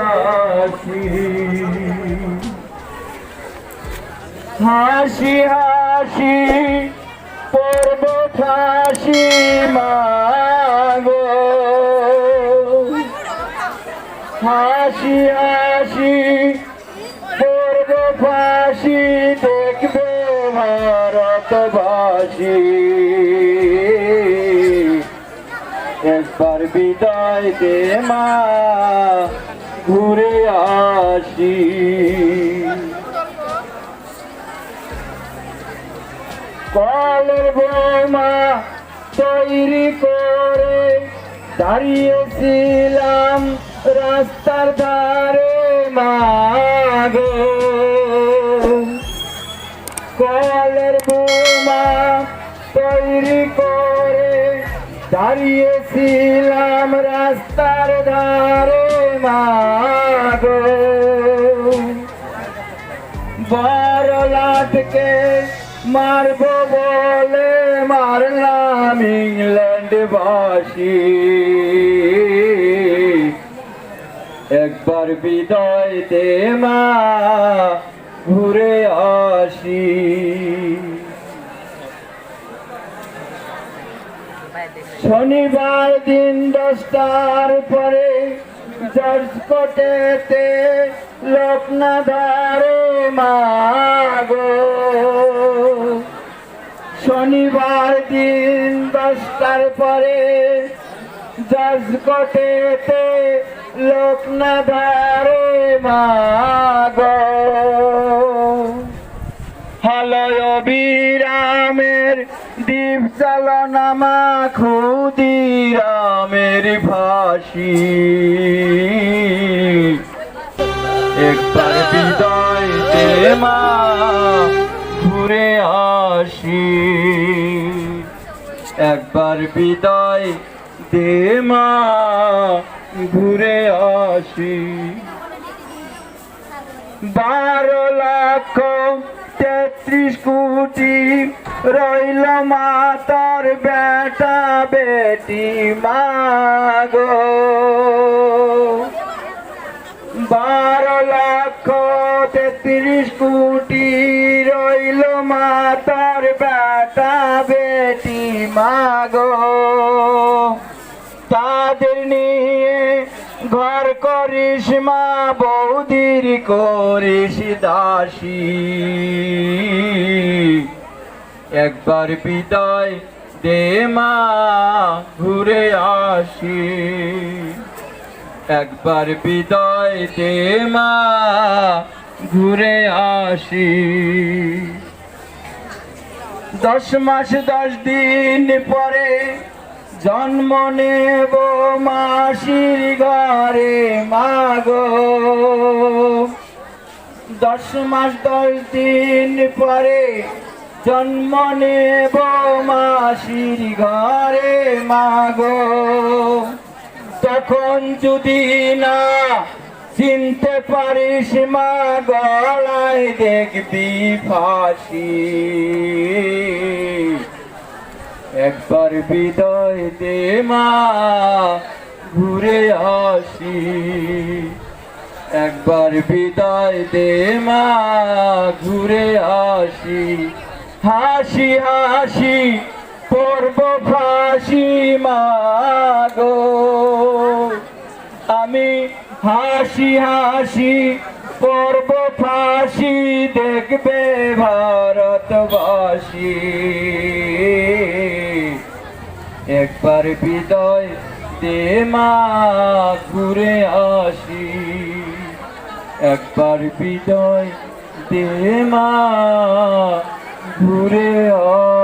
আসি। হাসি হাসি পর্ব ফাঁসি মাগো, হাসি হাসি পর্ব ফাঁসি দেখবে ভারতবাসী। একবার বিদায় দে মা, ঘুরে আসি। কলের বোমা তৈরি করে দাঁড়িয়েছিলাম রাস্তার ধারে মাগো, কলের বোমা তৈরি করে দাঁড়িয়েছিলাম রাস্তার ধারে মাগো। বড় লাটকে মারবো বলে মারলাম ইংল্যান্ডবাসী। একবার বিদায় দে মা, ঘুরে আসি। শনিবার দিন 10টার পরে জর্জ কোটেতে লোক না ধরে মাগো, শনিবার দিন 10টার পরে জর্জ কোটেতে লোক না ধরে মাগো। হলয় বিরামের দ্বীপ চালনা মা, ক্ষুদিরামের ফাঁসি। একবার বিদায় দে মা, ঘুরে আসি। একবার বিদায় দে মা, ঘুরে আসি। 12,33 কোটি রইল মা তোর বেটা বেটি মাগো, 12,33 কোটি রইল মা তোর বেটা বেটি মাগো। তাদের নিয়ে ঘর করিস মা, বৌদির করিস দাসী। একবার বিদায় দে মা, ঘুরে আসি। একবার বিদায় দে মা, ঘুরে আসি। 10 মাস 10 দিন পরে জন্ম নেব মাসির ঘরে মাগো, 10 মাস 10 দিন পরে জন্ম নেব মাসির ঘরে মাগো। তখন যদি না চিনতে পারিস মা, গলায় দেখবি ফাঁসি। একবার বিদায় দে মা, ঘুরে আসি। একবার বিদায় দে মা, ঘুরে আসি। হাসি হাসি পর্ব ফাঁসি মাগো, আমি হাসি হাসি পর্ব ফাঁসি দেখবে ভারতবাসী। একবার বিদায় দে মা, ঘুরে আসি। একবার বিদায় দে মা, ঘুরে আসি।